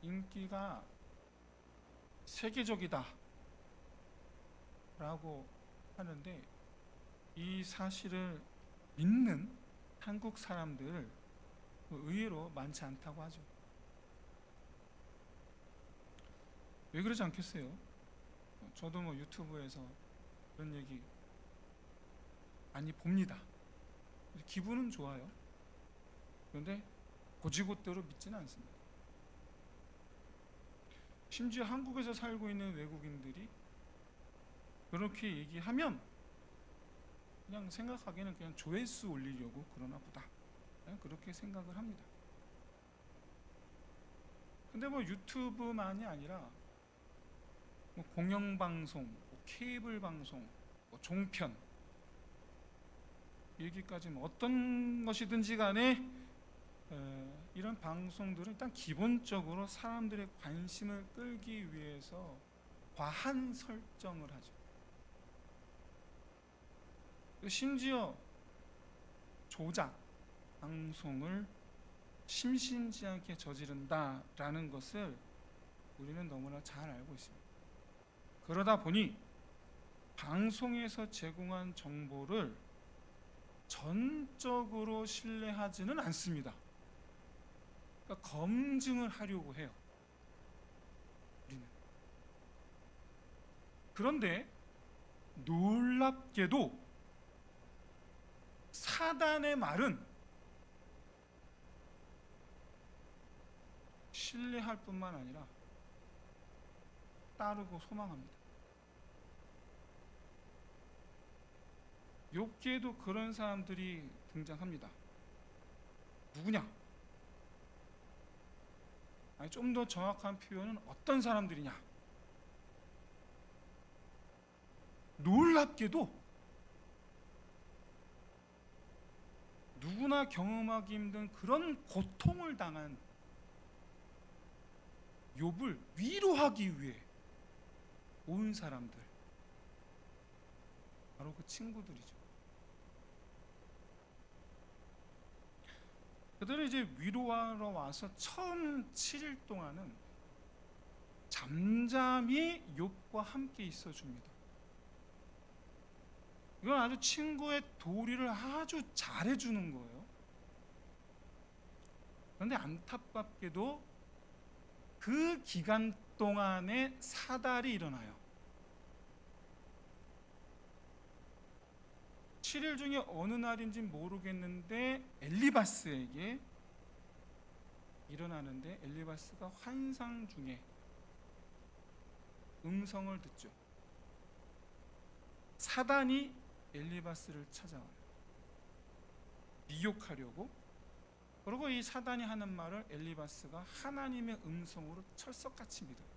인기가 세계적이다 라고 하는데, 이 사실을 믿는 한국 사람들 의외로 많지 않다고 하죠. 왜 그러지 않겠어요? 저도 유튜브에서 그런 얘기 많이 봅니다. 기분은 좋아요. 그런데 고지고대로 믿지는 않습니다. 심지어 한국에서 살고 있는 외국인들이 그렇게 얘기하면 그냥 생각하기에는 그냥 조회수 올리려고 그러나 보다, 그렇게 생각을 합니다. 근데 유튜브만이 아니라 공영방송, 케이블 방송, 종편, 여기까지 어떤 것이든지 간에 이런 방송들은 일단 기본적으로 사람들의 관심을 끌기 위해서 과한 설정을 하죠. 심지어 조작 방송을 심심치 않게 저지른다라는 것을 우리는 너무나 잘 알고 있습니다. 그러다 보니 방송에서 제공한 정보를 전적으로 신뢰하지는 않습니다. 그러니까 검증을 하려고 해요, 우리는. 그런데 놀랍게도 사단의 말은 신뢰할 뿐만 아니라 따르고 소망합니다. 욥기에도 그런 사람들이 등장합니다. 누구냐? 좀 더 정확한 표현은 어떤 사람들이냐? 놀랍게도 누구나 경험하기 힘든 그런 고통을 당한 욥을 위로하기 위해 온 사람들, 바로 그 친구들이죠. 그들을 이제 위로하러 와서 처음 7일 동안은 잠잠히 욥과 함께 있어 줍니다. 이건 아주 친구의 도리를 아주 잘해 주는 거예요. 그런데 안타깝게도 그 기간 동안에 사달이 일어나요. 7일 중에 어느 날인지 모르겠는데 엘리바스에게 일어나는데, 엘리바스가 환상 중에 음성을 듣죠. 사단이 엘리바스를 찾아와요. 미혹하려고. 그리고 이 사단이 하는 말을 엘리바스가 하나님의 음성으로 철석같이 믿어요.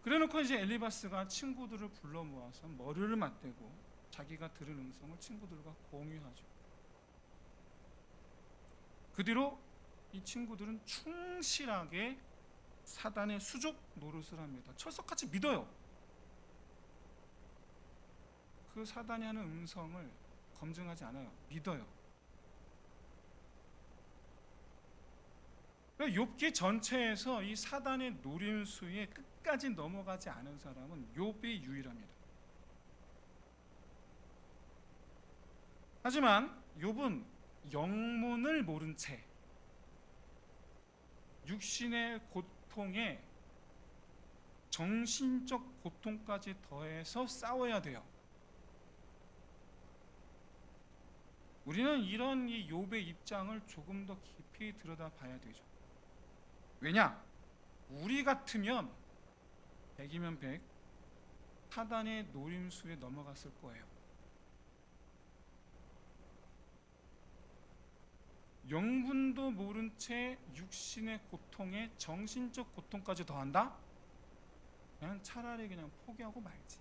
그래놓고 이제 엘리바스가 친구들을 불러 모아서 머리를 맞대고 자기가 들은 음성을 친구들과 공유하죠. 그 뒤로 이 친구들은 충실하게 사단의 수족 노릇을 합니다. 철석같이 믿어요. 그 사단이 하는 음성을 검증하지 않아요. 믿어요. 욥기 전체에서 이 사단의 노림수에 끝까지 넘어가지 않은 사람은 욥이 유일합니다. 하지만 욥은 영문을 모른 채 육신의 고통에 정신적 고통까지 더해서 싸워야 돼요. 우리는 이런 이 욥의 입장을 조금 더 깊이 들여다봐야 되죠. 왜냐? 우리 같으면 100이면 100 사단의 노림수에 넘어갔을 거예요. 영분도 모른 채 육신의 고통에 정신적 고통까지 더한다? 그냥 차라리 그냥 포기하고 말지.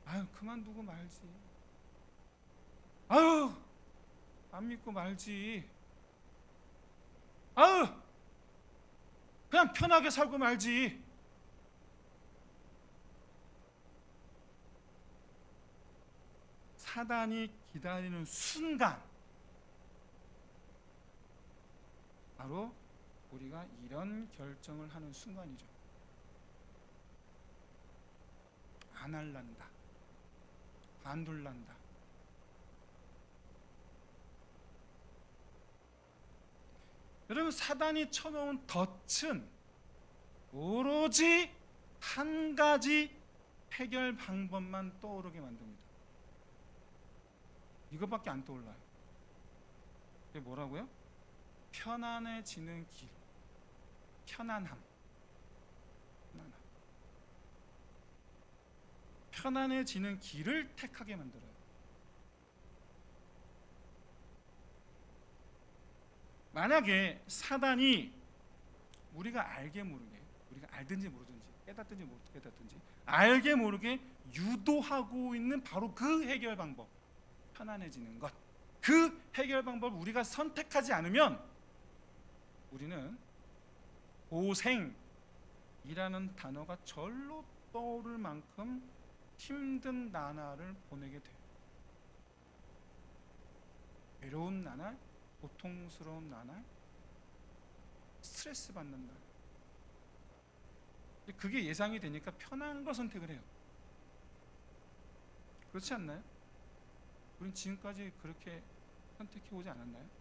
아유, 그만두고 말지. 아유, 안 믿고 말지. 아유, 그냥 편하게 살고 말지. 사단이 기다리는 순간 바로 우리가 이런 결정을 하는 순간이죠. 안 할란다, 안 둘란다. 여러분, 사단이 쳐놓은 덫은 오로지 한 가지 해결 방법만 떠오르게 만듭니다. 이것밖에 안 떠올라요. 그게 뭐라고요? 편안해지는 길, 편안함. 편안해지는 길을 택하게 만들어요. 만약에 사단이 우리가 알게 모르게, 우리가 알든지 모르든지 깨닫든지 못 깨닫든지 알게 모르게 유도하고 있는 바로 그 해결 방법, 편안해지는 것, 그 해결 방법을 우리가 선택하지 않으면 우리는 고생이라는 단어가 절로 떠오를 만큼 힘든 나날을 보내게 돼요. 외로운 나날, 고통스러운 나날, 스트레스 받는 나날. 그게 예상이 되니까 편한 거 선택을 해요. 그렇지 않나요? 우린 지금까지 그렇게 선택해 오지 않았나요?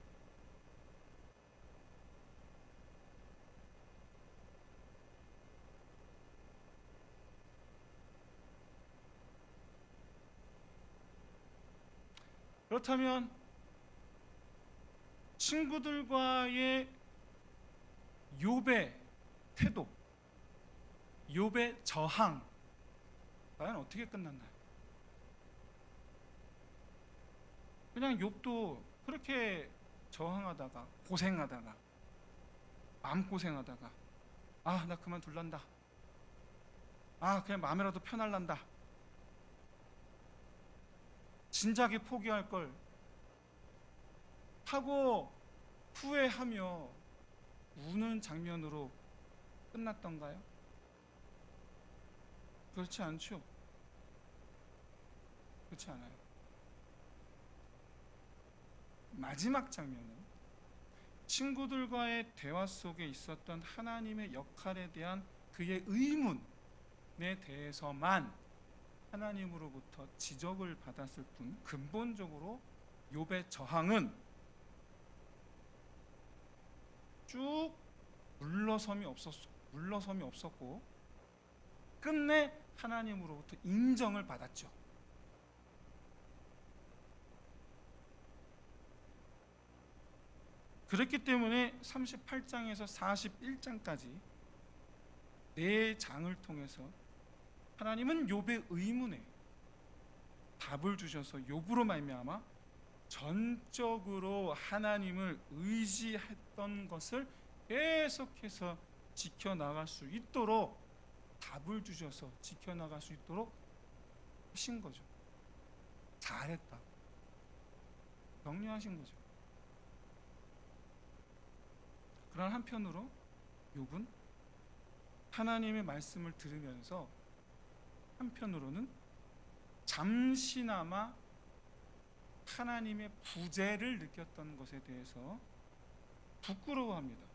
그렇다면 친구들과의 욥의 태도, 욥의 저항, 과연 어떻게 끝났나요? 그냥 욥도 그렇게 저항하다가 고생하다가 마음고생하다가 나 그만둘란다, 그냥 마음이라도 편할란다, 진작에 포기할 걸 하고 후회하며 우는 장면으로 끝났던가요? 그렇지 않죠. 그렇지 않아요. 마지막 장면은 친구들과의 대화 속에 있었던 하나님의 역할에 대한 그의 의문에 대해서만 하나님으로부터 지적을 받았을 뿐, 근본적으로 욥의 저항은 쭉 물러섬이 없었고 끝내 하나님으로부터 인정을 받았죠. 그렇기 때문에 38장에서 41장까지 네 장을 통해서 하나님은 욥의 의문에 답을 주셔서 욥으로 말미암아 전적으로 하나님을 의지했던 것을 계속해서 지켜나갈 수 있도록 답을 주셔서 지켜나갈 수 있도록 하신 거죠. 잘했다, 격려하신 거죠. 그러나 한편으로 욥은 하나님의 말씀을 들으면서 한편으로는 잠시나마 하나님의 부재를 느꼈던 것에 대해서 부끄러워합니다.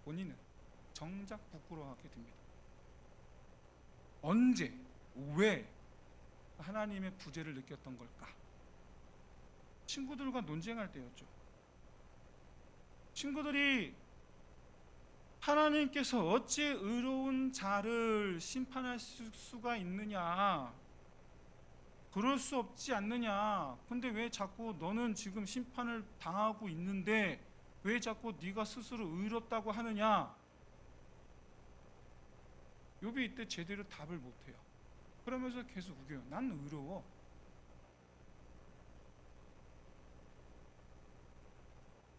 본인은 정작 부끄러워하게 됩니다. 언제, 왜 하나님의 부재를 느꼈던 걸까? 친구들과 논쟁할 때였죠. 친구들이 하나님께서 어찌 의로운 자를 심판할 수가 있느냐, 그럴 수 없지 않느냐, 근데 왜 자꾸 너는 지금 심판을 당하고 있는데 왜 자꾸 네가 스스로 의롭다고 하느냐. 욥이 이때 제대로 답을 못해요. 그러면서 계속 우겨요. 난 의로워.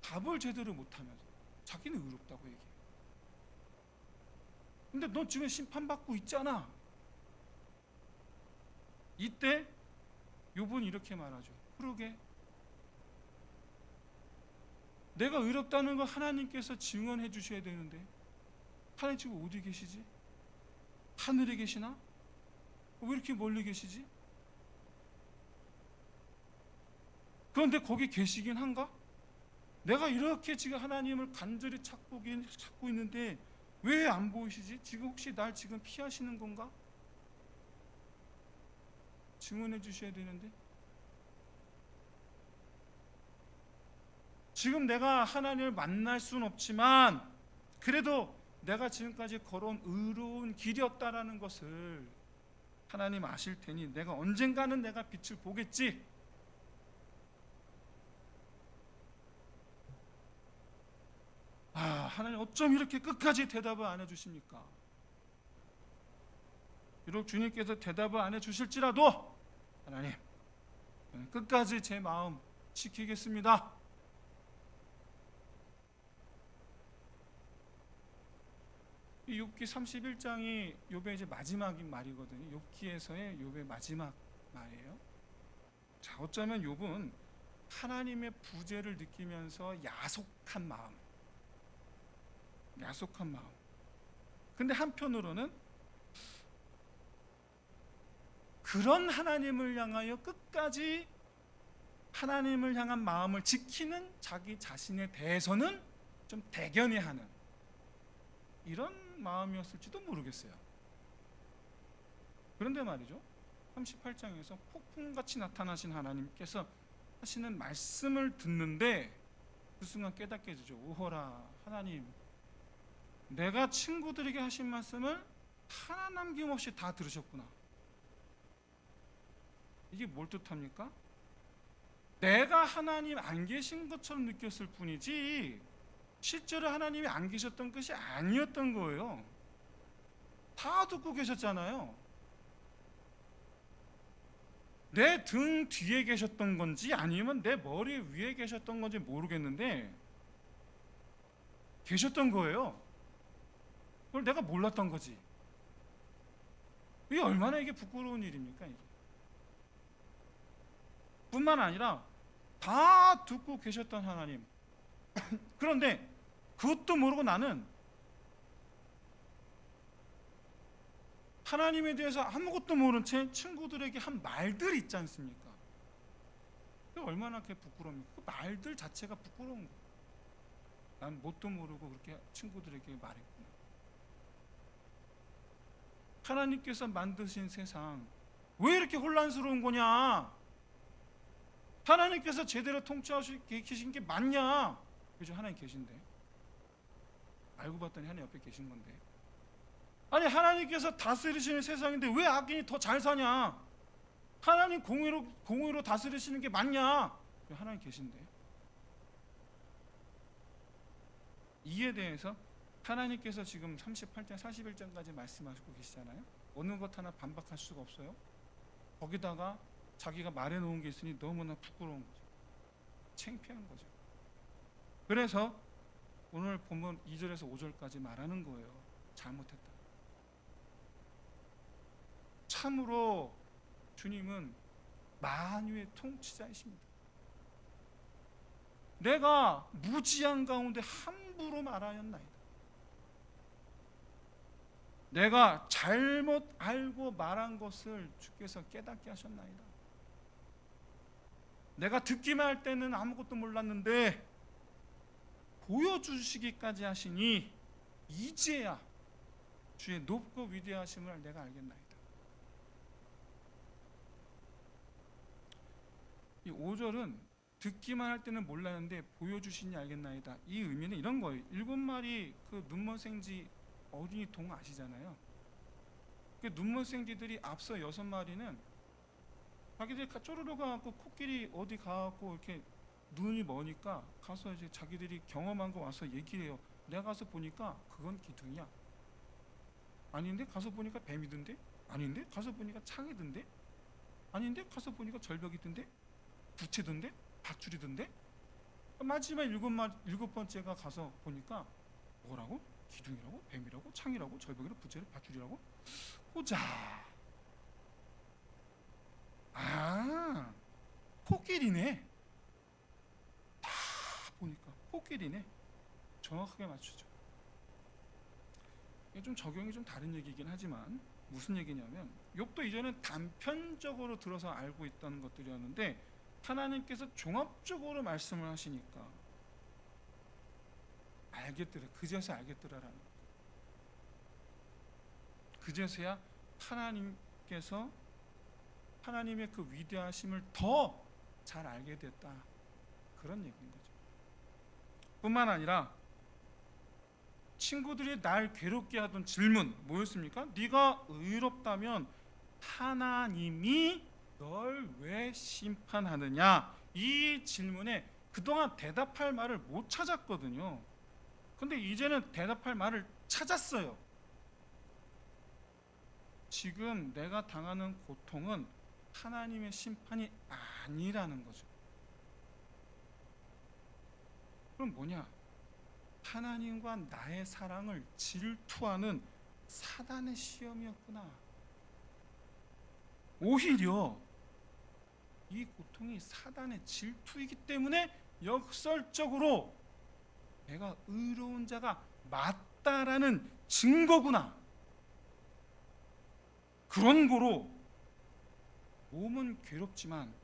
답을 제대로 못하면서 자기는 의롭다고 얘기해요. 근데 너 지금 심판받고 있잖아. 이때 욥은 이렇게 말하죠. 그러게, 내가 의롭다는 거 하나님께서 증언해 주셔야 되는데 하나님 지금 어디 계시지? 하늘에 계시나? 왜 이렇게 멀리 계시지? 그런데 거기 계시긴 한가? 내가 이렇게 지금 하나님을 간절히 찾고 있는데 왜 안 보이시지? 지금 혹시 날 지금 피하시는 건가? 증언해 주셔야 되는데, 지금 내가 하나님을 만날 수는 없지만 그래도 내가 지금까지 걸어온 의로운 길이었다라는 것을 하나님 아실 테니 내가 언젠가는 내가 빛을 보겠지. 하나님 어쩜 이렇게 끝까지 대답을 안 해주십니까? 비록 주님께서 대답을 안 해주실지라도 하나님, 끝까지 제 마음 지키겠습니다. 이 욥기 31장이 욥의 이제 마지막 말이거든요. 욥기에서의 욥의 마지막 말이에요. 자, 어쩌면 욥은 하나님의 부재를 느끼면서 야속한 마음. 근데 한편으로는 그런 하나님을 향하여 끝까지 하나님을 향한 마음을 지키는 자기 자신에 대해서는 좀 대견해하는 이런 마음이었을지도 모르겠어요. 그런데 말이죠, 38장에서 폭풍같이 나타나신 하나님께서 하시는 말씀을 듣는데 그 순간 깨닫게 되죠. 오호라, 하나님, 내가 친구들에게 하신 말씀을 하나 남김없이 다 들으셨구나. 이게 뭘 뜻합니까? 내가 하나님 안 계신 것처럼 느꼈을 뿐이지 실제로 하나님이 안 계셨던 것이 아니었던 거예요. 다 듣고 계셨잖아요. 내 등 뒤에 계셨던 건지 아니면 내 머리 위에 계셨던 건지 모르겠는데 계셨던 거예요. 그걸 내가 몰랐던 거지. 이게 얼마나 이게 부끄러운 일입니까? 이게. 뿐만 아니라 다 듣고 계셨던 하나님. 그런데 그것도 모르고 나는 하나님에 대해서 아무것도 모르는 제 친구들에게 한 말들 있지 않습니까? 그게 얼마나 그게 부끄럽니까? 그 말들 자체가 부끄러운 거예요. 난 뭣도 모르고 그렇게 친구들에게 말했구나. 하나님께서 만드신 세상 왜 이렇게 혼란스러운 거냐? 하나님께서 제대로 통치하시고 계신 게 맞냐? 그죠? 하나님 계신데. 알고 봤더니 하나님 옆에 계신 건데. 아니, 하나님께서 다스리시는 세상인데 왜 악인이 더 잘 사냐? 하나님 공의로 다스리시는 게 맞냐? 하나님 계신데. 이에 대해서 하나님께서 지금 38장 41장까지 말씀하시고 계시잖아요. 어느 것 하나 반박할 수가 없어요. 거기다가 자기가 말해놓은 게 있으니 너무나 부끄러운 거죠. 창피한 거죠. 그래서 오늘 보면 2절에서 5절까지 말하는 거예요. 잘못했다. 참으로 주님은 만유의 통치자이십니다. 내가 무지한 가운데 함부로 말하였나이다. 내가 잘못 알고 말한 것을 주께서 깨닫게 하셨나이다. 내가 듣기만 할 때는 아무것도 몰랐는데 보여주시기까지 하시니 이제야 주의 높고 위대하심을 내가 알겠나이다. 이 5절은 듣기만 할 때는 몰랐는데 보여주시니 알겠나이다. 이 의미는 이런 거예요. 7마리 그 눈먼생쥐 어린이 동 아시잖아요. 그 눈먼생쥐들이 앞서 6마리는 자기들이 쪼르르 가갖고 코끼리 어디 가갖고 이렇게 눈이 머니까 가서 이제 자기들이 경험한 거 와서 얘기해요. 내가 가서 보니까 그건 기둥이야. 아닌데 가서 보니까 뱀이던데? 아닌데 가서 보니까 창이던데? 아닌데 가서 보니까 절벽이던데? 부채던데? 밧줄이던데? 마지막 7번째가 가서 보니까 뭐라고? 기둥이라고? 뱀이라고? 창이라고? 절벽이라고? 부채라고? 밧줄이라고? 보자. 코끼리네. 다 보니까 코끼리네. 정확하게 맞추죠. 이게 좀 적용이 좀 다른 얘기이긴 하지만 무슨 얘기냐면 욥도 이전엔 단편적으로 들어서 알고 있던 것들이었는데 하나님께서 종합적으로 말씀을 하시니까 알겠더라. 그제서야 알겠더라라는 거죠. 그제서야 하나님께서 하나님의 그 위대하심을 더 잘 알게 됐다. 그런 얘기인 거죠. 뿐만 아니라 친구들이 날 괴롭게 하던 질문 뭐였습니까? 네가 의롭다면 하나님이 널 왜 심판하느냐? 이 질문에 그동안 대답할 말을 못 찾았거든요. 근데 이제는 대답할 말을 찾았어요. 지금 내가 당하는 고통은 하나님의 심판이 아니라는 거죠. 그럼 뭐냐? 하나님과 나의 사랑을 질투하는 사단의 시험이었구나. 오히려 이 고통이 사단의 질투이기 때문에 역설적으로 내가 의로운 자가 맞다라는 증거구나. 그런 거로 몸은 괴롭지만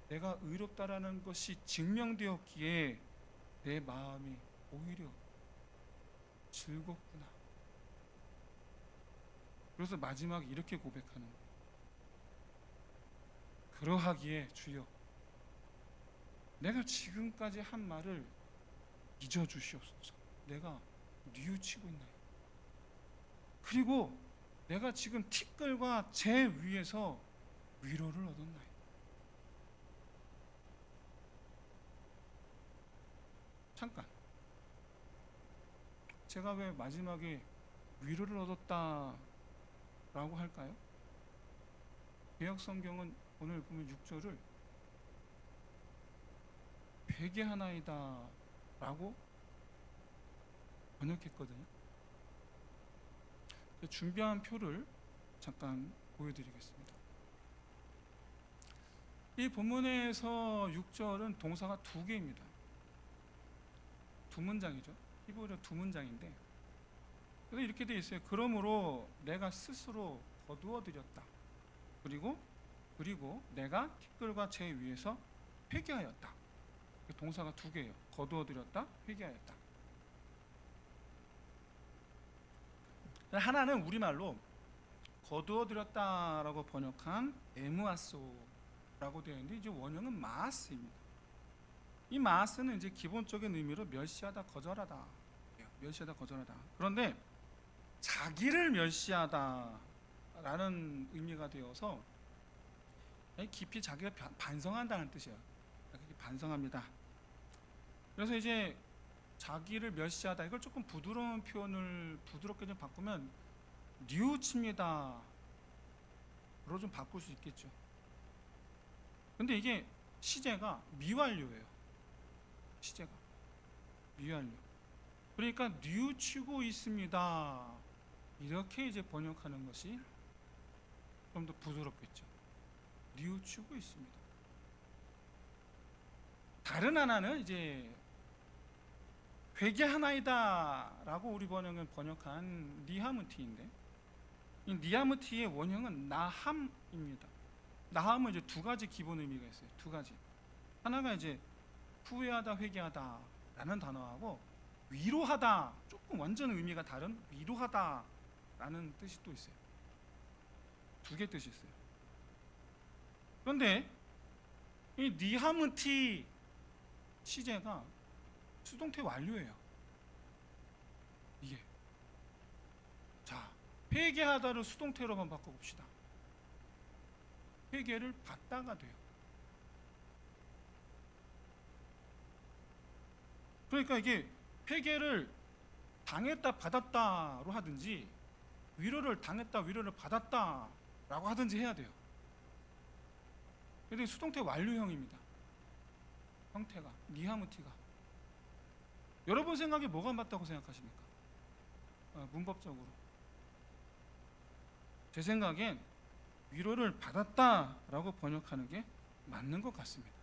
내가 의롭다라는 것이 증명되었기에 내 마음이 오히려 즐겁구나. 그래서 마지막에 이렇게 고백하는 거예요. 그러하기에 주여, 내가 지금까지 한 말을 잊어주시옵소서. 내가 뉘우치고 있나요? 그리고 내가 지금 티끌과 재 위에서 위로를 얻었나요? 잠깐, 제가 왜 마지막에 위로를 얻었다라고 할까요? 개역성경은 오늘 보면 6절을 회개하나이다 라고 번역했거든요. 준비한 표를 잠깐 보여드리겠습니다. 이 본문에서 6절은 동사가 두 개입니다. 두 문장이죠. 히브리어 두 문장인데, 그래서 이렇게 되어 있어요. 그러므로 내가 스스로 거두어드렸다. 그리고 내가 티끌과 재 위에서 회개하였다. 동사가 두 개예요. 거두어드렸다, 회개하였다. 하나는 우리말로 거두어들였다라고 번역한 에무아소라고 되어 있는데, 이제 원형은 마아스입니다. 이 마아스는 이제 기본적인 의미로 멸시하다, 거절하다, 멸시하다, 거절하다. 그런데 자기를 멸시하다라는 의미가 되어서 깊이 자기가 반성한다는 뜻이에요. 반성합니다. 그래서 이제 자기를 멸시하다, 이걸 조금 부드러운 표현을 부드럽게 좀 바꾸면 뉘우칩니다 로 좀 바꿀 수 있겠죠. 근데 이게 시제가 미완료예요. 시제가 미완료. 그러니까 뉘우치고 있습니다, 이렇게 이제 번역하는 것이 좀 더 부드럽겠죠. 뉘우치고 있습니다. 다른 하나는 이제 회개하나이다 라고 우리 번역은 번역한 니하무티인데, 이 니하무티의 원형은 나함입니다. 나함은 이제 두 가지 기본 의미가 있어요. 두 가지. 하나가 이제 후회하다, 회개하다 라는 단어하고, 위로하다, 조금 완전 의미가 다른 위로하다 라는 뜻이 또 있어요. 두 개 뜻이 있어요. 그런데 이 니하무티 시제가 수동태 완료예요. 이게. 자, 회개하다를 수동태로만 바꿔봅시다. 회개를 받다가 돼요. 그러니까 이게 회개를 당했다, 받았다로 하든지, 위로를 당했다, 위로를 받았다라고 하든지 해야 돼요. 근데 수동태 완료형입니다. 형태가, 니하무티가. 여러분 생각에 뭐가 맞다고 생각하십니까? 문법적으로. 제 생각엔 위로를 받았다라고 번역하는 게 맞는 것 같습니다.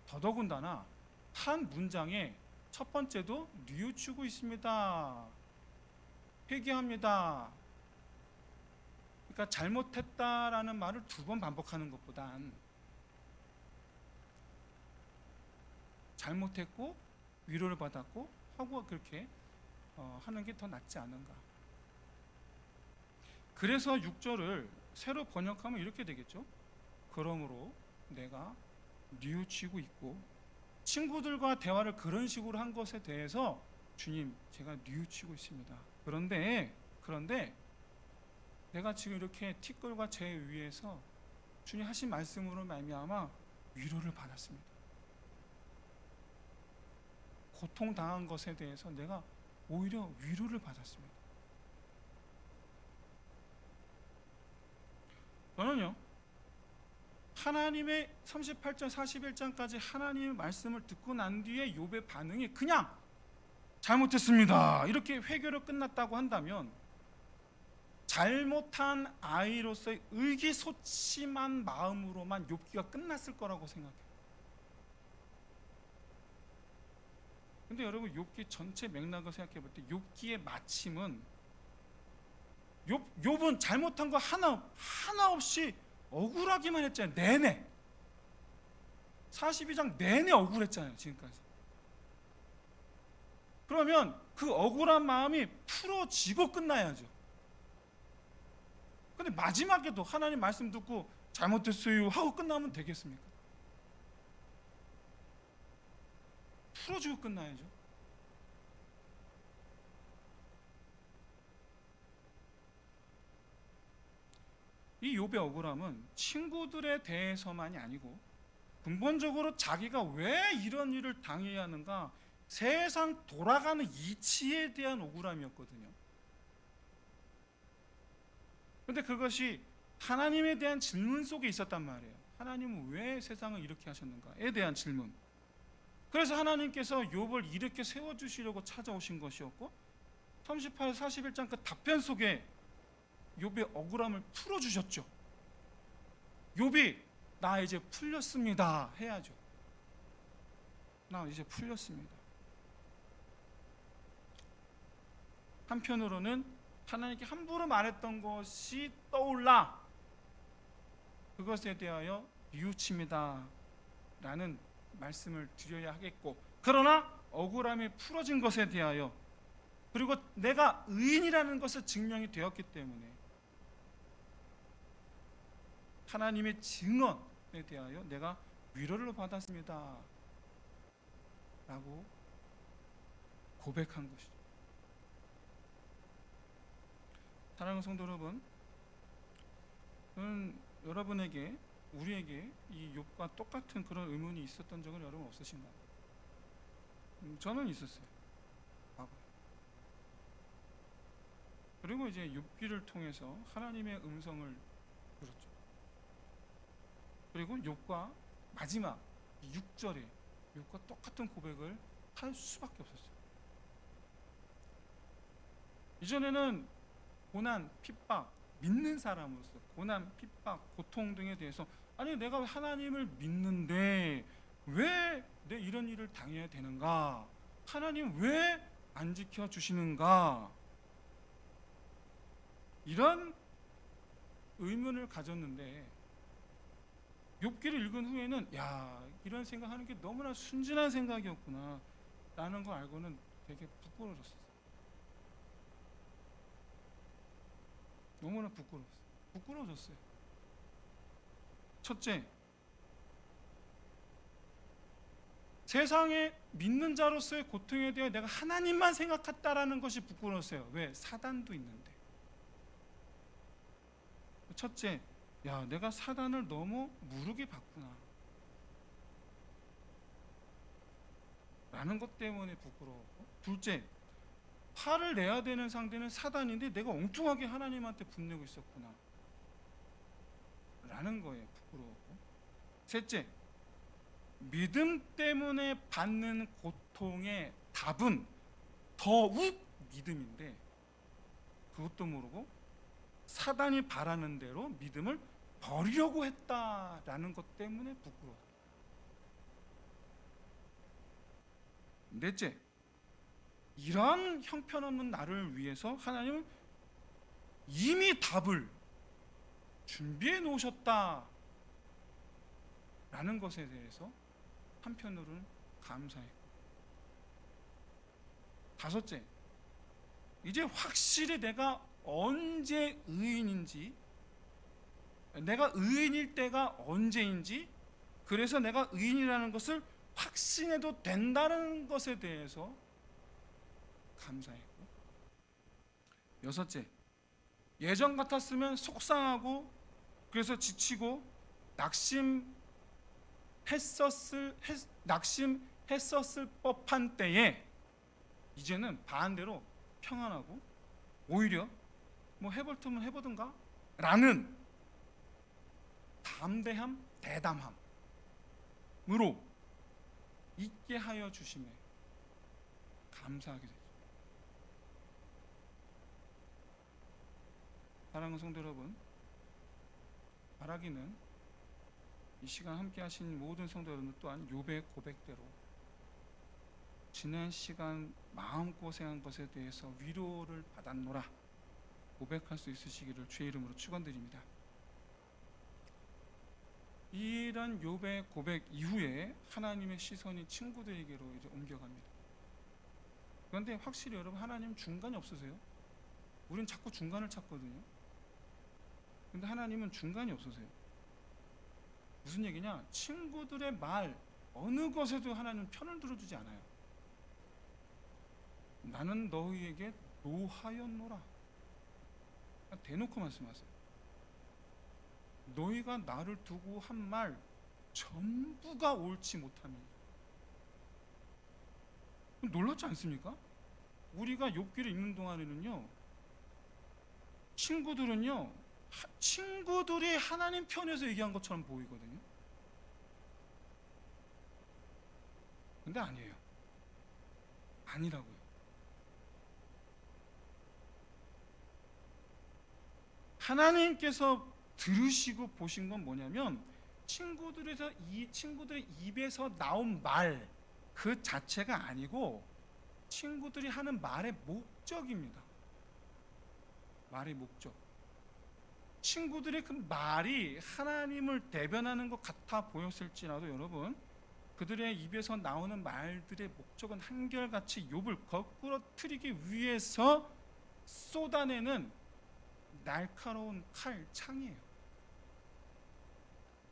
더더군다나 한 문장에 첫 번째도 뉘우치고 있습니다, 회개합니다. 그러니까 잘못했다라는 말을 두 번 반복하는 것보단 잘못했고 위로를 받았고 하고 그렇게 하는 게 더 낫지 않은가. 그래서 6절을 새로 번역하면 이렇게 되겠죠. 그러므로 내가 뉘우치고 있고, 친구들과 대화를 그런 식으로 한 것에 대해서 주님, 제가 뉘우치고 있습니다. 그런데 내가 지금 이렇게 티끌과 재 위에서 주님 하신 말씀으로 말미암아 위로를 받았습니다. 고통당한 것에 대해서 내가 오히려 위로를 받았습니다. 저는요, 하나님의 38장 41장까지 하나님의 말씀을 듣고 난 뒤에 욥의 반응이 그냥 잘못했습니다 이렇게 회개로 끝났다고 한다면, 잘못한 아이로서의 의기소침한 마음으로만 욥기가 끝났을 거라고 생각해요. 근데 여러분, 욥기 전체 맥락을 생각해 볼 때 욥기의 마침은 욥은 잘못한 거 하나 없이 억울하기만 했잖아요. 내내 42장 내내 억울했잖아요, 지금까지. 그러면 그 억울한 마음이 풀어지고 끝나야죠. 근데 마지막에도 하나님 말씀 듣고 잘못했어요 하고 끝나면 되겠습니까? 풀어주고 끝나야죠. 이 욥의 억울함은 친구들에 대해서만이 아니고 근본적으로 자기가 왜 이런 일을 당해야 하는가, 세상 돌아가는 이치에 대한 억울함이었거든요. 근데 그것이 하나님에 대한 질문 속에 있었단 말이에요. 하나님은 왜 세상을 이렇게 하셨는가에 대한 질문. 그래서 하나님께서 욥을 이렇게 세워주시려고 찾아오신 것이었고, 38, 41장 그 답변 속에 욥의 억울함을 풀어주셨죠. 욥이 나 이제 풀렸습니다 해야죠. 나 이제 풀렸습니다. 한편으로는 하나님께 함부로 말했던 것이 떠올라 그것에 대하여 뉘우칩니다 라는 말씀을 드려야 하겠고, 그러나 억울함이 풀어진 것에 대하여, 그리고 내가 의인이라는 것을 증명이 되었기 때문에 하나님의 증언에 대하여 내가 위로를 받았습니다 라고 고백한 것이죠. 사랑하는 성도 여러분, 저는 여러분에게, 우리에게 이 욥과 똑같은 그런 의문이 있었던 적은 여러분 없으신가요? 저는 있었어요. 그리고 이제 욥기를 통해서 하나님의 음성을 들었죠. 그리고 욥과 마지막 6절에 욥과 똑같은 고백을 할 수밖에 없었어요. 이전에는 고난, 핍박, 믿는 사람으로서 고난, 핍박, 고통 등에 대해서, 아니 내가 하나님을 믿는데 왜 내 이런 일을 당해야 되는가, 하나님 왜 안 지켜주시는가, 이런 의문을 가졌는데, 욥기를 읽은 후에는 야, 이런 생각하는 게 너무나 순진한 생각이었구나 라는 걸 알고는 되게 부끄러워졌어요. 너무나 부끄러워졌어요. 첫째, 세상에 믿는 자로서의 고통에 대해 내가 하나님만 생각했다라는 것이 부끄러웠어요. 왜? 사단도 있는데. 첫째, 야, 내가 사단을 너무 무르게 봤구나 라는 것 때문에 부끄러웠고, 둘째, 화를 내야 되는 상대는 사단인데 내가 엉뚱하게 하나님한테 분내고 있었구나 라는 거에 부끄러웠고, 셋째, 믿음 때문에 받는 고통의 답은 더욱 믿음인데 그것도 모르고 사단이 바라는 대로 믿음을 버리려고 했다라는 것 때문에 부끄러워. 넷째, 이러한 형편없는 나를 위해서 하나님은 이미 답을 준비해 놓으셨다 라는 것에 대해서 한편으로는 감사했고, 다섯째, 이제 확실히 내가 언제 의인인지, 내가 의인일 때가 언제인지, 그래서 내가 의인이라는 것을 확신해도 된다는 것에 대해서 감사했고, 여섯째, 예전 같았으면 속상하고 그래서 지치고 낙심했었을 법한 때에 이제는 반대로 평안하고 오히려 뭐 해볼 테면 해보든가 라는 담대함, 대담함으로 있게 하여 주심에 감사하게 되죠. 사랑하는 성도 여러분, 바라기는 이 시간 함께 하신 모든 성도 여러분 또한 욥의 고백대로 지난 시간 마음고생한 것에 대해서 위로를 받았노라 고백할 수 있으시기를 주의 이름으로 축원드립니다. 이런 욥의 고백 이후에 하나님의 시선이 친구들에게로 이제 옮겨갑니다. 그런데 확실히 여러분, 하나님 중간이 없으세요? 우린 자꾸 중간을 찾거든요. 근데 하나님은 중간이 없으세요. 무슨 얘기냐? 친구들의 말 어느 것에도 하나님은 편을 들어주지 않아요. 나는 너희에게 노하였노라. 대놓고 말씀하세요. 너희가 나를 두고 한 말 전부가 옳지 못함이니. 놀랍지 않습니까? 우리가 욥기를 읽는 동안에는요, 친구들이 하나님 편에서 얘기한 것처럼 보이거든요. 근데 아니에요. 아니라고요. 하나님께서 들으시고 보신 건 뭐냐면, 친구들의 입에서 나온 말 그 자체가 아니고 친구들이 하는 말의 목적입니다. 말의 목적. 친구들의 그 말이 하나님을 대변하는 것 같아 보였을지라도 여러분, 그들의 입에서 나오는 말들의 목적은 한결같이 욥을 거꾸로 트이기 위해서 쏟아내는 날카로운 창이에요.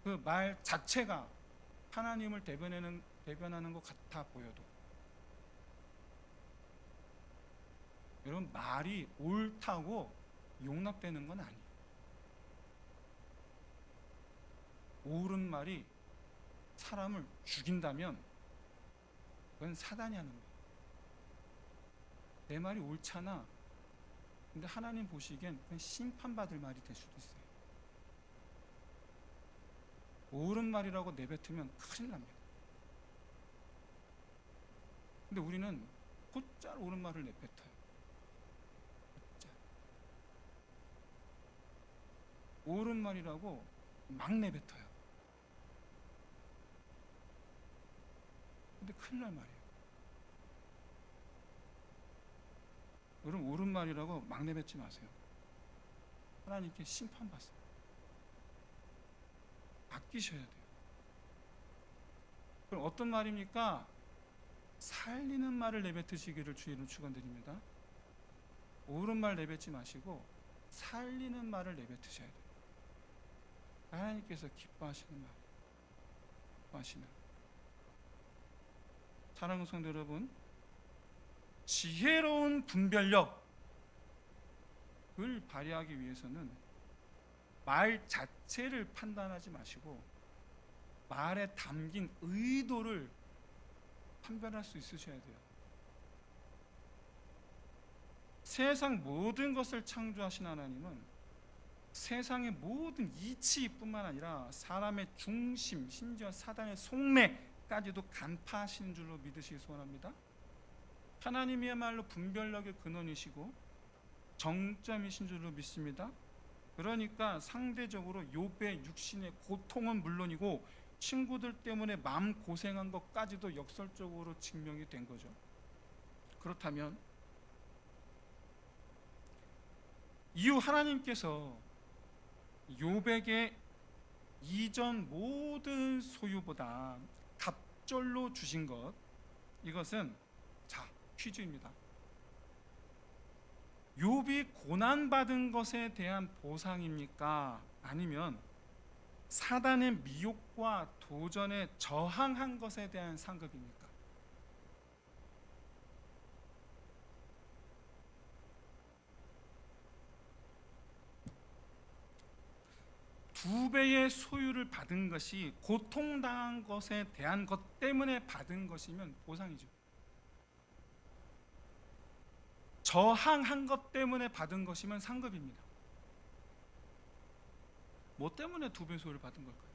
그 말 자체가 하나님을 대변하는 것 같아 보여도 여러분, 말이 옳다고 용납되는 건 아니에요. 옳은 말이 사람을 죽인다면 그건 사단이 하는 거예요. 내 말이 옳잖아. 근데 하나님 보시기엔 그건 심판받을 말이 될 수도 있어요. 옳은 말이라고 내뱉으면 큰일 납니다. 근데 우리는 곧잘 옳은 말을 내뱉어요. 곧잘. 옳은 말이라고 막 내뱉어요. 근데 큰일 날 말이에요. 여러분, 옳은 말이라고 막 내뱉지 마세요. 하나님께 심판받습니다. 아끼셔야 돼요. 그럼 어떤 말입니까? 살리는 말을 내뱉으시기를 주의로 축원드립니다. 옳은 말 내뱉지 마시고 살리는 말을 내뱉으셔야 돼요. 하나님께서 기뻐하시는 말, 기뻐하시는. 사랑하는 성도 여러분, 지혜로운 분별력을 발휘하기 위해서는 말 자체를 판단하지 마시고 말에 담긴 의도를 판별할 수 있으셔야 돼요. 세상 모든 것을 창조하신 하나님은 세상의 모든 이치뿐만 아니라 사람의 중심, 심지어 사단의 속내까지도 간파하시는 줄로 믿으시기 소원합니다. 하나님이야말로 분별력의 근원이시고 정점이신 줄로 믿습니다. 그러니까 상대적으로 욥의 육신의 고통은 물론이고 친구들 때문에 마음 고생한 것까지도 역설적으로 증명이 된 거죠. 그렇다면 이후 하나님께서 욥에게 이전 모든 소유보다 갑절로 주신 것, 이것은 자, 퀴즈입니다. 야곱이 고난받은 것에 대한 보상입니까? 아니면 사단의 미혹과 도전에 저항한 것에 대한 상급입니까? 두 배의 소유를 받은 것이 고통당한 것에 대한 것 때문에 받은 것이면 보상이죠. 저항한 것 때문에 받은 것이면 상급입니다. 뭐 때문에 두 배 소유를 받은 걸까요?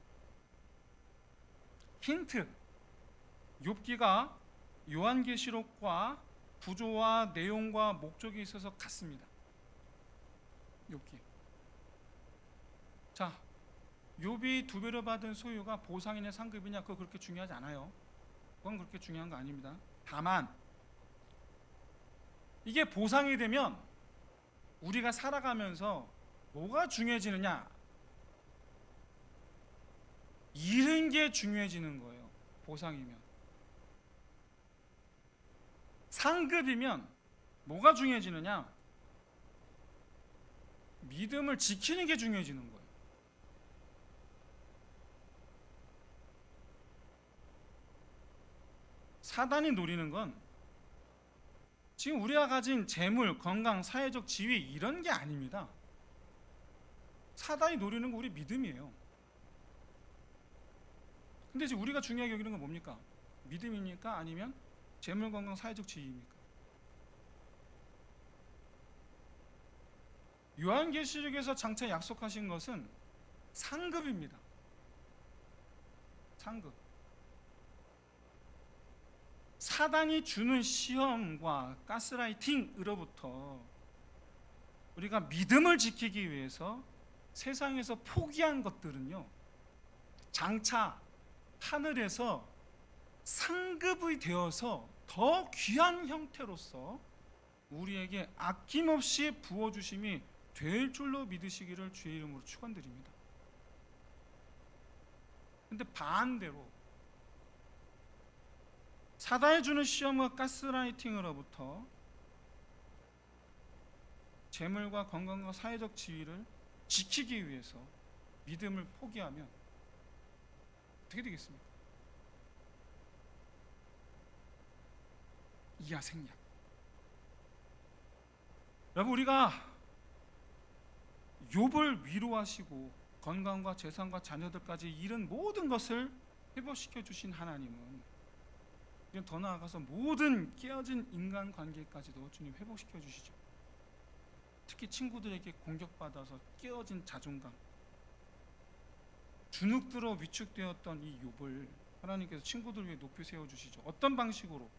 힌트. 욥기가 요한계시록과 구조와 내용과 목적이 있어서 같습니다. 욥기. 자, 욥이 두 배로 받은 소유가 보상이냐 상급이냐 그거 그렇게 중요하지 않아요. 그건 그렇게 중요한 거 아닙니다. 다만 이게 보상이 되면 우리가 살아가면서 뭐가 중요해지느냐? 잃은 게 중요해지는 거예요. 보상이면. 상급이면 뭐가 중요해지느냐? 믿음을 지키는 게 중요해지는 거예요. 사단이 노리는 건 지금 우리가 가진 재물, 건강, 사회적 지위 이런 게 아닙니다. 사단이 노리는 거 우리 믿음이에요. 근데 이제 우리가 중요하게 여기는 건 뭡니까? 믿음입니까? 아니면 재물, 건강, 사회적 지위입니까? 요한계시록에서 장차 약속하신 것은 상급입니다. 상급. 사단이 주는 시험과 가스라이팅으로부터 우리가 믿음을 지키기 위해서 세상에서 포기한 것들은요, 장차 하늘에서 상급이 되어서 더 귀한 형태로서 우리에게 아낌없이 부어주심이 될 줄로 믿으시기를 주의 이름으로 축원드립니다. 근데 반대로 사단이 주는 시험과 가스라이팅으로부터 재물과 건강과 사회적 지위를 지키기 위해서 믿음을 포기하면 어떻게 되겠습니까? 이하 생략. 여러분, 우리가 욥을 위로하시고 건강과 재산과 자녀들까지 잃은 모든 것을 회복시켜 주신 하나님은 더 나아가서 모든 깨어진 인간관계까지도 주님 회복시켜 주시죠. 특히 친구들에게 공격받아서 깨어진 자존감, 주눅들어 위축되었던 이 욥을 하나님께서 친구들 위해 높이 세워주시죠. 어떤 방식으로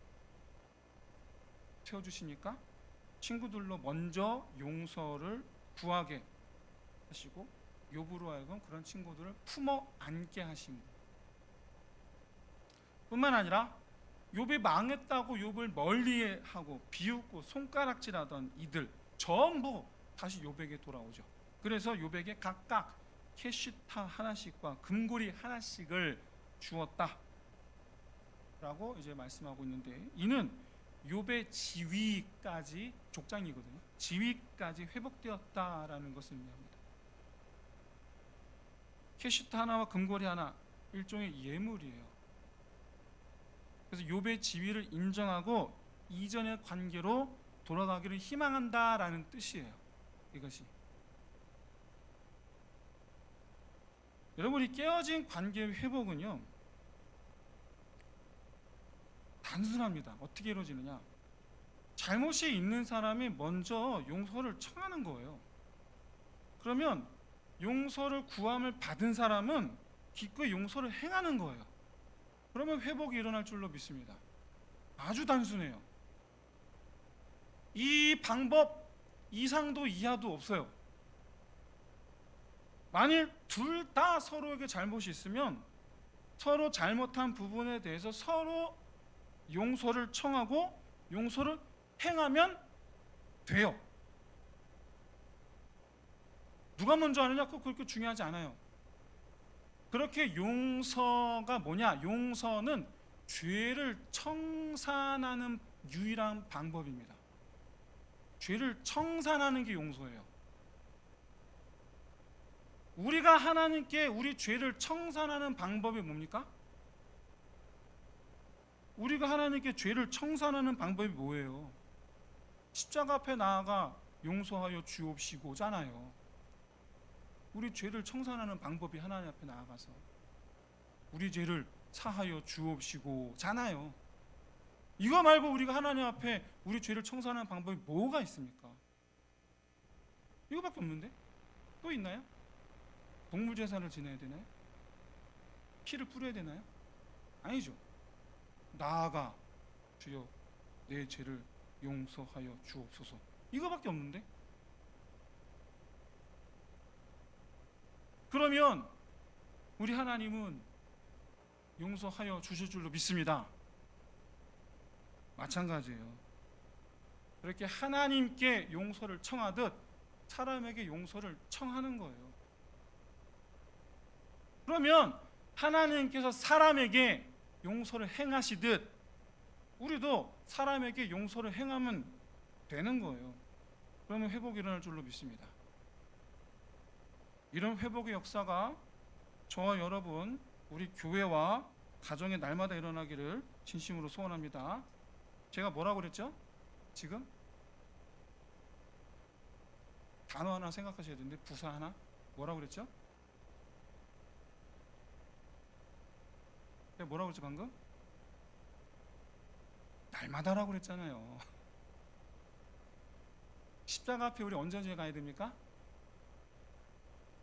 세워주시니까 친구들로 먼저 용서를 구하게 하시고 욥으로 하여금 그런 친구들을 품어 안게 하신 뿐만 아니라 욥이 망했다고 욥을 멀리하고 비웃고 손가락질하던 이들 전부 다시 욥에게 돌아오죠. 그래서 욥에게 각각 캐시타 하나씩과 금고리 하나씩을 주었다 라고 이제 말씀하고 있는데, 이는 욥의 지위까지 족장이거든요. 지위까지 회복되었다라는 것을 의미합니다. 캐시타 하나와 금고리 하나, 일종의 예물이에요. 그래서 욥의 지위를 인정하고 이전의 관계로 돌아가기를 희망한다라는 뜻이에요. 이것이. 여러분, 이 깨어진 관계의 회복은요, 단순합니다. 어떻게 이루어지느냐? 잘못이 있는 사람이 먼저 용서를 청하는 거예요. 그러면 용서를 구함을 받은 사람은 기꺼이 용서를 행하는 거예요. 그러면 회복이 일어날 줄로 믿습니다. 아주 단순해요. 이 방법 이상도 이하도 없어요. 만일 둘 다 서로에게 잘못이 있으면 서로 잘못한 부분에 대해서 서로 용서를 청하고 용서를 행하면 돼요. 누가 먼저 하느냐? 그거 그렇게 중요하지 않아요. 그렇게 용서가 뭐냐? 용서는 죄를 청산하는 유일한 방법입니다. 죄를 청산하는 게 용서예요. 우리가 하나님께 우리 죄를 청산하는 방법이 뭡니까? 우리가 하나님께 죄를 청산하는 방법이 뭐예요? 십자가 앞에 나아가 용서하여 주옵시고잖아요. 우리 죄를 청산하는 방법이 하나님 앞에 나아가서 우리 죄를 사하여 주옵시고잖아요. 이거 말고 우리가 하나님 앞에 우리 죄를 청산하는 방법이 뭐가 있습니까? 이거밖에 없는데? 또 있나요? 동물 제사를 지내야 되나요? 피를 뿌려야 되나요? 아니죠. 나아가 주여 내 죄를 용서하여 주옵소서. 이거밖에 없는데? 그러면 우리 하나님은 용서하여 주실 줄로 믿습니다. 마찬가지예요. 그렇게 하나님께 용서를 청하듯 사람에게 용서를 청하는 거예요. 그러면 하나님께서 사람에게 용서를 행하시듯 우리도 사람에게 용서를 행하면 되는 거예요. 그러면 회복이 일어날 줄로 믿습니다. 이런 회복의 역사가 저와 여러분, 우리 교회와 가정의 날마다 일어나기를 진심으로 소원합니다. 제가 뭐라고 그랬죠? 지금? 단어 하나 생각하셔야 되는데, 부사 하나? 뭐라고 그랬죠? 제가 뭐라고 그랬죠 방금? 날마다라고 그랬잖아요. 십자가 앞에 우리 언제 가야 됩니까?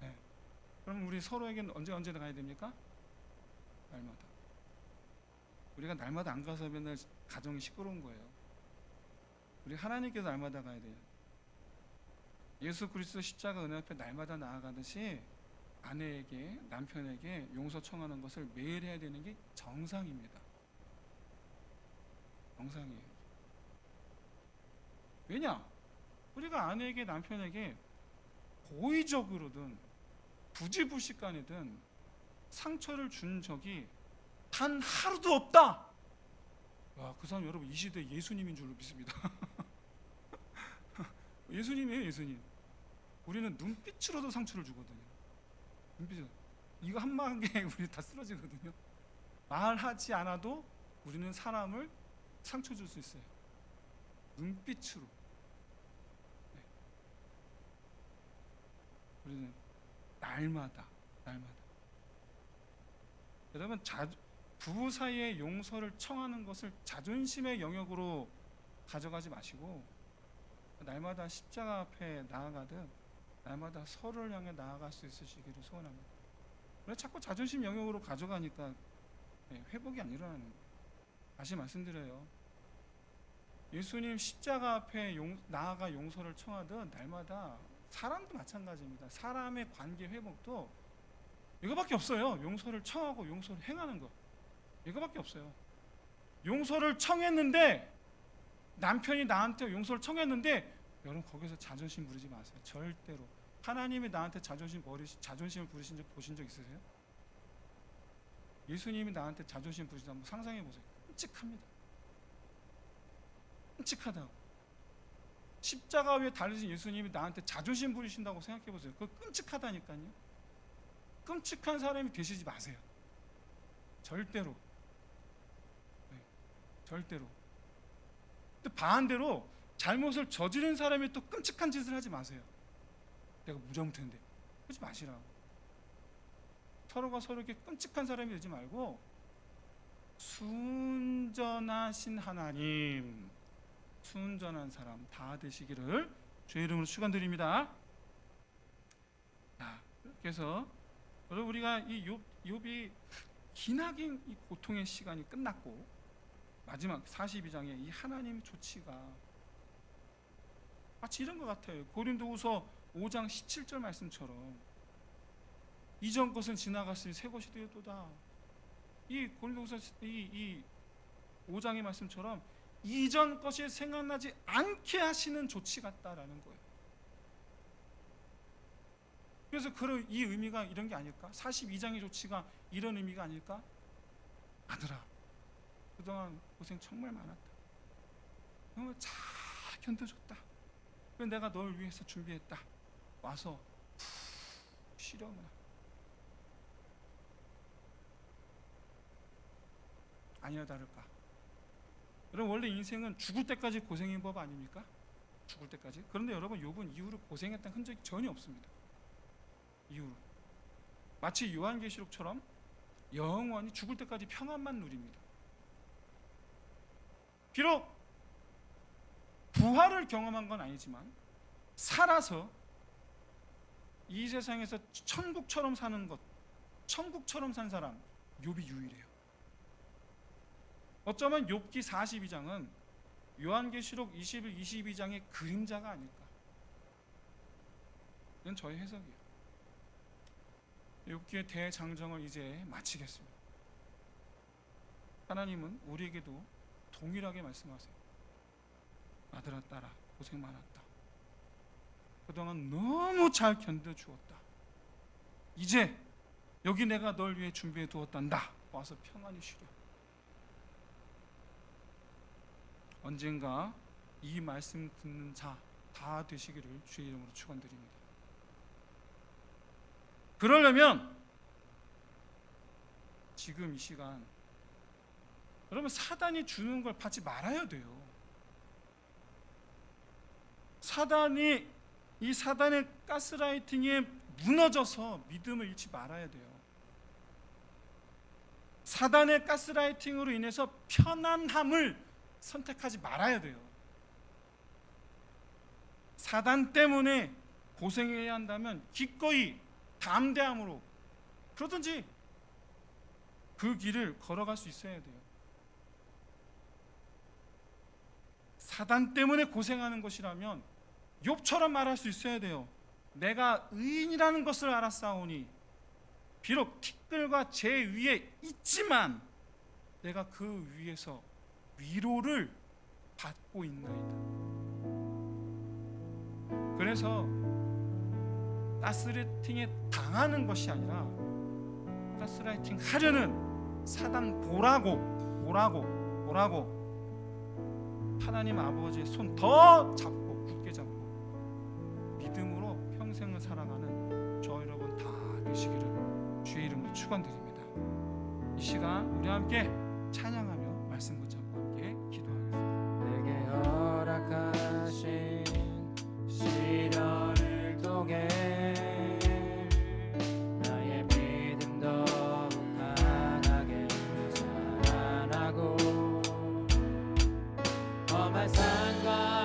네. 그럼 우리 서로에게는 언제 가야 됩니까? 날마다. 우리가 날마다 안 가서 맨날 가정이 시끄러운 거예요. 우리 하나님께서 날마다 가야 돼요. 예수 그리스도 십자가 은혜 앞에 날마다 나아가듯이 아내에게, 남편에게 용서 청하는 것을 매일 해야 되는 게 정상입니다. 정상이에요. 왜냐? 우리가 아내에게, 남편에게 고의적으로든 부지불식간이든 상처를 준 적이 단 하루도 없다. 와, 그 사람 여러분 이 시대 예수님인 줄로 믿습니다. 예수님이에요, 예수님. 우리는 눈빛으로도 상처를 주거든요. 눈빛으로. 이거 한마디에 우리 다 쓰러지거든요. 말하지 않아도 우리는 사람을 상처 줄 수 있어요. 눈빛으로. 네. 우리는 날마다. 여러분, 부부 사이에 용서를 청하는 것을 자존심의 영역으로 가져가지 마시고 날마다 십자가 앞에 나아가듯 날마다 서로를 향해 나아갈 수 있으시기를 소원합니다. 왜 자꾸 자존심 영역으로 가져가니까 회복이 안 일어나는 거예요. 다시 말씀드려요. 예수님 십자가 앞에 나아가 용서를 청하듯 날마다 사람도 마찬가지입니다. 사람의 관계 회복도 이거밖에 없어요. 용서를 청하고 용서를 행하는 거. 이거밖에 없어요. 용서를 청했는데 남편이 나한테 용서를 청했는데 여러분 거기서 자존심 부리지 마세요. 절대로. 하나님이 나한테 자존심을 부리신 적 보신 적 있으세요? 예수님이 나한테 자존심 부리시다 한번 상상해 보세요. 끔찍합니다. 끔찍하다고. 십자가 위에 달리신 예수님이 나한테 자존심 부리신다고 생각해 보세요. 그거 끔찍하다니까요. 끔찍한 사람이 되시지 마세요. 절대로. 네, 절대로. 또 반대로 잘못을 저지른 사람이 또 끔찍한 짓을 하지 마세요. 내가 무자못했는데 그러지 마시라고. 서로가 서로에게 끔찍한 사람이 되지 말고 순전하신 하나님, 순전한 사람 다 되시기를 주의 이름으로 축원드립니다. 그래서 여러분 우리가 이 욥이 기나긴 이 고통의 시간이 끝났고 마지막 42장에 이 하나님의 조치가 마치 이런 것 같아요. 고린도후서 5장 17절 말씀처럼 이전 것은 지나갔으니 새 것이 되었도다. 이 고린도후서 이 5장의 말씀처럼 이전 것이 생각나지 않게 하시는 조치 같다라는 거예요. 그래서 이 의미가 이런 게 아닐까? 42장의 조치가 이런 의미가 아닐까? 아들아, 그동안 고생 정말 많았다. 정말 잘 견뎌줬다. 그래서 내가 널 위해서 준비했다. 와서 쉬려면 아니나 다를까. 여러분 원래 인생은 죽을 때까지 고생인 법 아닙니까? 죽을 때까지. 그런데 여러분 욥은 이후로 고생했던 흔적이 전혀 없습니다. 이후로 마치 요한계시록처럼 영원히 죽을 때까지 평안만 누립니다. 비록 부활을 경험한 건 아니지만 살아서 이 세상에서 천국처럼 사는 것, 천국처럼 산 사람 욥이 유일해요. 어쩌면 욥기 42장은 요한계시록 21, 22장의 그림자가 아닐까. 이건 저의 해석이에요. 욥기의 대장정을 이제 마치겠습니다. 하나님은 우리에게도 동일하게 말씀하세요. 아들아 딸아 고생 많았다. 그동안 너무 잘 견뎌주었다. 이제 여기 내가 널 위해 준비해 두었단다. 와서 평안히 쉬려. 언젠가 이 말씀 듣는 자 다 되시기를 주의 이름으로 축원드립니다. 그러려면 지금 이 시간 여러분 사단이 주는 걸 받지 말아야 돼요. 이 사단의 가스라이팅에 무너져서 믿음을 잃지 말아야 돼요. 사단의 가스라이팅으로 인해서 편안함을 선택하지 말아야 돼요. 사단 때문에 고생해야 한다면 기꺼이 담대함으로 그러든지 그 길을 걸어갈 수 있어야 돼요. 사단 때문에 고생하는 것이라면 욥처럼 말할 수 있어야 돼요. 내가 의인이라는 것을 알았사오니 비록 티끌과 재 위에 있지만 내가 그 위에서 위로를 받고 있나이다. 그래서 가스라이팅에 당하는 것이 아니라 가스라이팅 하려는 사단 보라고 하나님 아버지의 손 더 잡고 굳게 잡고 믿음으로 평생을 살아가는 저 여러분 다 되시기를 주의 이름으로 축원드립니다. 이 시간 우리 함께 찬양하며 말씀 붙잡고 함께 기도하겠습니다. 내게 허락하신 시련을 통해 나의 믿음 더욱 강하게 자라나고 험한 산과